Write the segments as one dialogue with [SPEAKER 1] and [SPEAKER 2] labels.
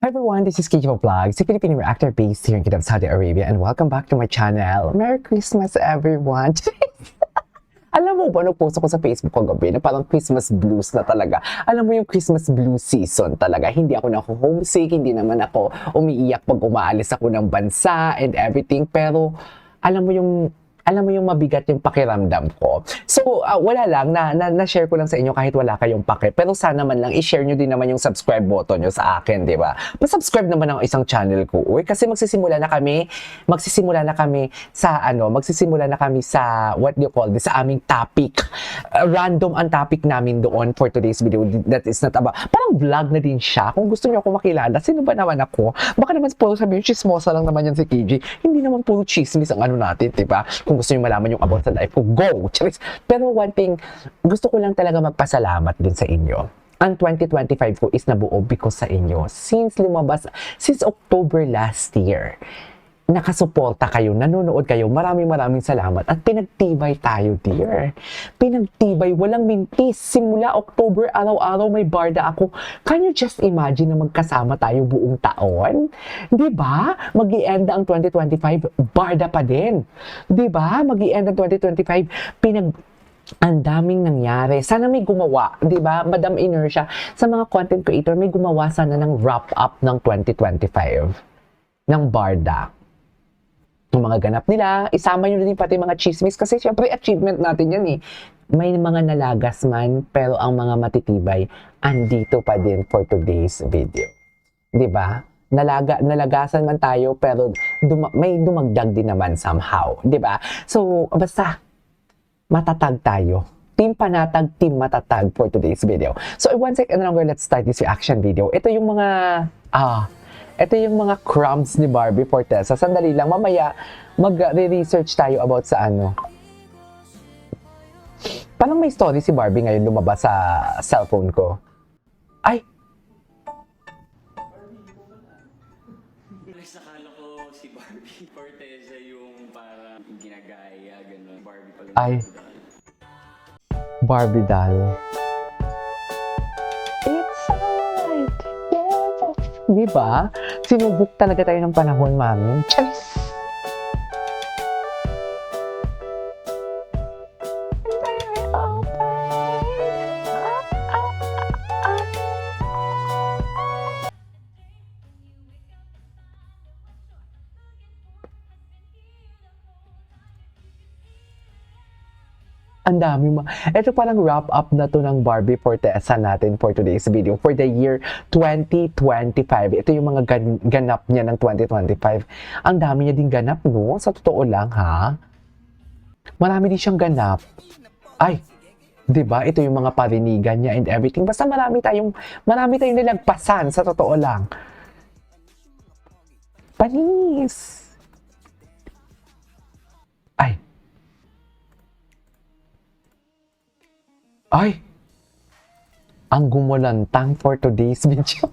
[SPEAKER 1] Hi everyone, this is Kijo Vlogs, a Filipino reactor based here in Kingdom, Saudi Arabia, and welcome back to my channel. Merry Christmas everyone! Alam mo ba, nag-post ako sa Facebook kagabi na parang Christmas blues na talaga. Alam mo yung Christmas blues season talaga. Hindi ako homesick, hindi naman ako umiiyak pag umaalis ako ng bansa and everything. Pero alam mo yung mabigat yung pakiramdam ko. So, wala lang, na-share ko lang sa inyo kahit wala kayong pake. Pero sana man lang, i-share nyo din naman yung subscribe button nyo sa akin, di ba? Pa-subscribe naman ang isang channel ko. Uy, kasi magsisimula na kami sa, what do you call this, sa aming topic. Random ang topic namin doon for today's video. That is not about, parang vlog na din siya. Kung gusto nyo ako makilala, sino ba naman ako? Baka naman puro sabihin, chismosa lang naman yan si KJ. Hindi naman puro chismis ang ano natin, di ba? Kung gusto nyo malaman yung about sa life ko, go! Charis. Pero one thing, gusto ko lang talaga magpasalamat din sa inyo. Ang 2025 ko is nabuo because sa inyo. Since October last year, nakasuporta kayo, nanonood kayo, maraming salamat at pinagtibay tayo, dear. Pinagtibay, walang mintis. Simula October, araw-araw may barda ako. Can you just imagine na magkasama tayo buong taon? Diba? Mag-i-end ang 2025, barda pa din. Diba? Mag-i-end ang 2025, ang daming nangyari. Sana may gumawa, di ba? Madam Inertia, sa mga content creator, may gumawa sana ng wrap-up ng 2025 ng barda. Yung mga ganap nila, isama nyo din pati mga chismis kasi syempre achievement natin yan eh. May mga nalagas man, pero ang mga matitibay, andito pa din for today's video. Diba? Nalagasan man tayo, pero may dumagdag din naman somehow. Diba? So, basta, matatag tayo. Team Panatag, Team Matatag for today's video. So, one second longer, let's start this reaction video. Ito yung mga crumbs ni Barbie Fortesa. Sandali lang, mamaya mag-research tayo about sa ano. Parang may story si Barbie ngayon lumabas sa cellphone ko. Ay!
[SPEAKER 2] Nakala ko si Barbie Fortesa yung parang ginagaya, gano'n. Barbie pala.
[SPEAKER 1] Ay! Barbie doll. It's alright! Diba? Sinubok talaga tayo ng panahon, mami. Charis! Ang dami Ito parang wrap up na to ng Barbie Fortesa natin for today's video. For the year 2025. Ito yung mga ganap niya ng 2025. Ang dami niya din ganap, no? Sa totoo lang, ha? Marami din siyang ganap. Ay, 'di ba? Ito yung mga parinigan niya and everything. Basta marami tayong nilagpasan sa totoo lang. Panis. Ay! Ang gumulantang for today's video.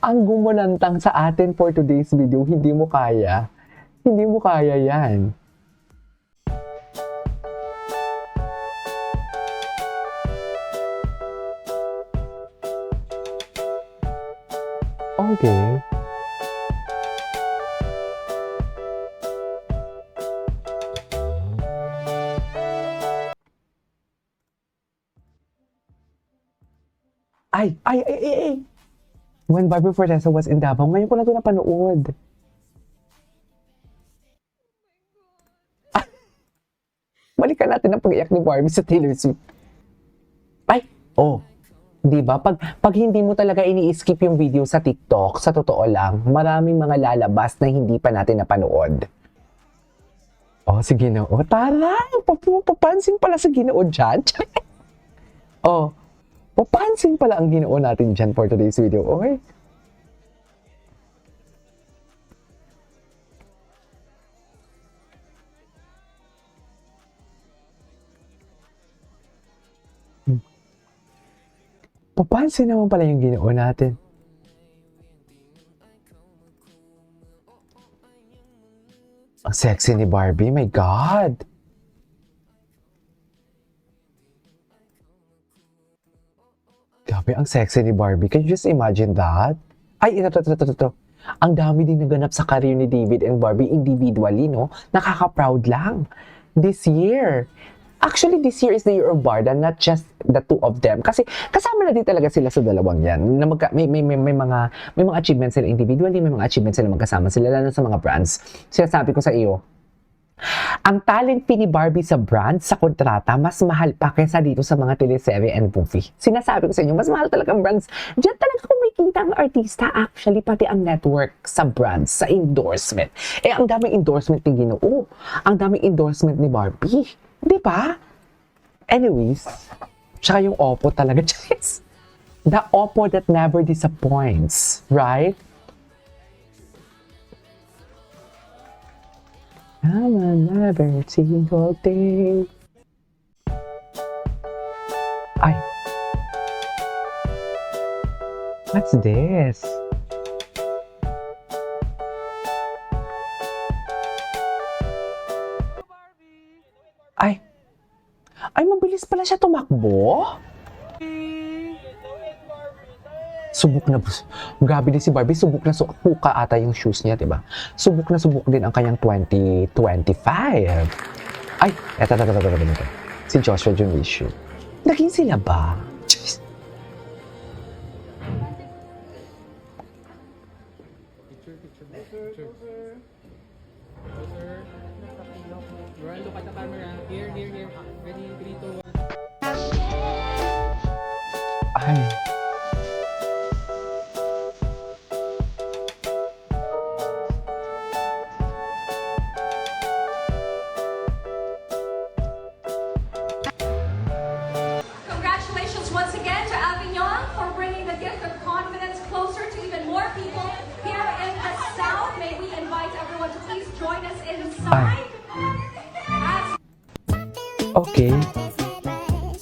[SPEAKER 1] Ang gumulantang sa atin for today's video. Hindi mo kaya. Hindi mo kaya yan. Okay. Ay! When Barbie Fortesa was in Davao, ngayon ko na ito napanood. Balikan natin ang pag-iyak ni Barbie sa Taylor Swift. Ay! Oh! Diba? Pag hindi mo talaga ini-skip yung video sa TikTok, sa totoo lang, maraming mga lalabas na hindi pa natin napanood. Oh, si Ginoo. Taray! Papansin pala sa Ginoo dyan. Oh, papansin pala ang Ginoo natin dyan for today's video. Okay? Papansin naman pala yung Ginoo natin. Ang sexy ni Barbie, my God! Grabe, ang sexy ni Barbie. Can you just imagine that? Ay, ito. Ang dami din naganap sa career ni David and Barbie individually, no? Nakaka-proud lang. This year. Actually, this year is the year of Barda, not just the two of them. Kasi kasama na din talaga sila sa dalawang yan. Na may mga achievements sila individually, may mga achievements sila magkasama sila, lalo sa mga brands. Sinasabi ko sa iyo, ang talent fee ni Barbie sa brand, sa kontrata, mas mahal pa kaysa dito sa mga teleserye and movie. Sinasabi ko sa inyo, mas mahal talaga ang brands. Diyan talaga kumikita ang artista, actually, pati ang network sa brands, sa endorsement. Eh, ang daming endorsement ni Ginoo. Ang daming endorsement ni Barbie. Di ba? Anyways, tsaka yung Oppo talaga, guys. The Oppo that never disappoints, right? I'm a never single day. Ay. What's this? Ay. Ay, mabilis pala siya tumakbo. Subok na, grabe din si Barbie, subok na puka ata yung shoes niya, diba? Subok na subok din ang kanyang 2025. Ay, eto. Si Joshua Junicio. Naging sila ba? Jeez.
[SPEAKER 3] Run, look at the camera. Here. Ready, 3, 2, 1.
[SPEAKER 1] Ay.
[SPEAKER 4] Congratulations once again to Avignon for bringing the gift of confidence closer to even more people here in the South. May we invite everyone to please join us inside. As
[SPEAKER 1] Okay.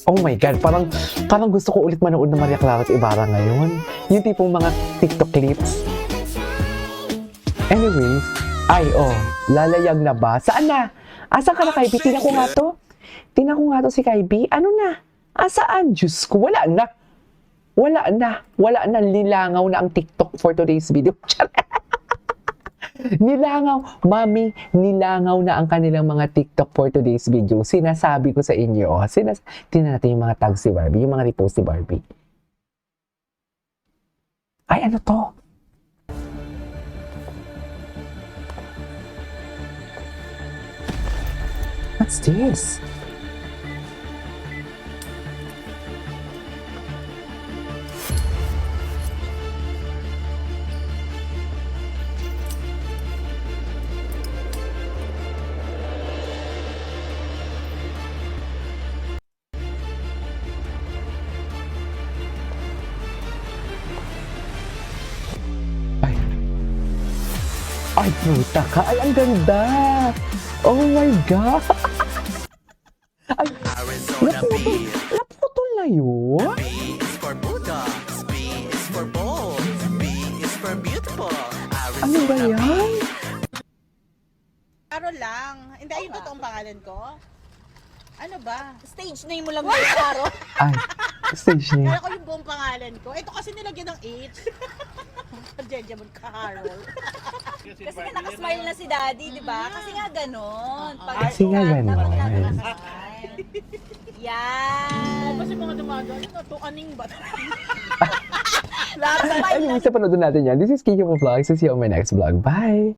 [SPEAKER 1] Oh my God, parang gusto ko ulit manood ng Maria Clara Ibarra ngayon. Yung tipong mga TikTok clips. Anyways, lalayag na ba? Saan na? Asan ka na, Kaibi? Tingnan ko nga to. Tingnan ko nga to si Kaibi. Ano na? Asaan? Diyos ko, wala na. Nilangaw na ang TikTok for today's video. Nilangaw, mami, nilangaw na ang kanilang mga TikTok for today's video. Sinasabi ko sa inyo, tingnan natin yung mga tags si Barbie, yung mga repost si Barbie. Ay, ano to? What's this? Ay, puta ka. Ay, ang ganda. Oh my God. Ay, naputol na yun?
[SPEAKER 5] B is for Bulldogs. B is for bold. B is for beautiful.
[SPEAKER 1] Ano ba yan?
[SPEAKER 6] Carol lang. Hindi, ayun totoong pangalan ko. Ano ba?
[SPEAKER 7] Stage name mo lang yung Caro.
[SPEAKER 1] Ay, stage niya.
[SPEAKER 6] Kala ko yung buong pangalan ko. Ito kasi nilagyan ng H. Jejemon Carol.
[SPEAKER 7] Kasi nga nakasmile na si Daddy, di ba? Kasi nga ganon.
[SPEAKER 1] Kasi nga ganon.
[SPEAKER 7] Yan.
[SPEAKER 6] Kasi mga dumaga, ano to? Aning ba?
[SPEAKER 7] Lahat sa
[SPEAKER 1] Ay, isa panoodin natin yan. This is Kiki Vlogs. See you on my next vlog. Bye!